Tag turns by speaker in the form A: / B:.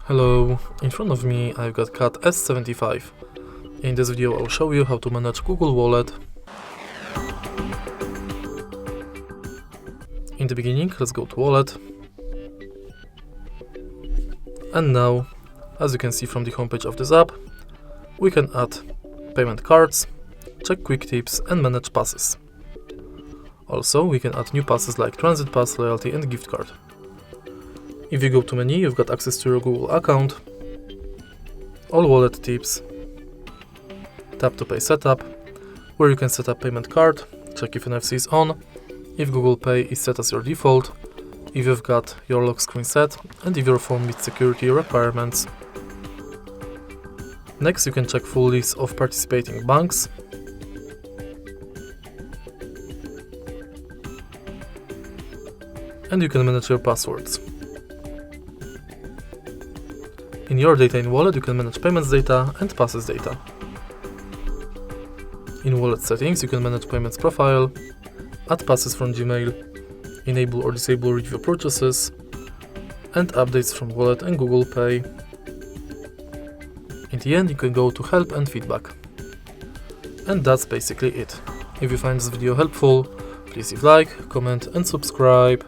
A: Hello, in front of me I've got CAT S75. In this video I'll show you how to manage Google Wallet. In the beginning, let's go to Wallet. And now, as you can see from the homepage of this app, we can add payment cards, check quick tips and manage passes. Also, we can add new passes like transit pass, loyalty and gift card. If you go to menu, you've got access to your Google account, all wallet tips, tap to pay setup, where you can set up payment card, check if NFC is on, if Google Pay is set as your default, if you've got your lock screen set, and if your phone meets security requirements. Next, you can check full list of participating banks, and you can manage your passwords. In your data in Wallet, you can manage payments data and passes data. In Wallet settings, you can manage payments profile, add passes from Gmail, enable or disable review purchases, and updates from Wallet and Google Pay. In the end, you can go to help and feedback. And that's basically it. If you find this video helpful, please leave like, comment and subscribe.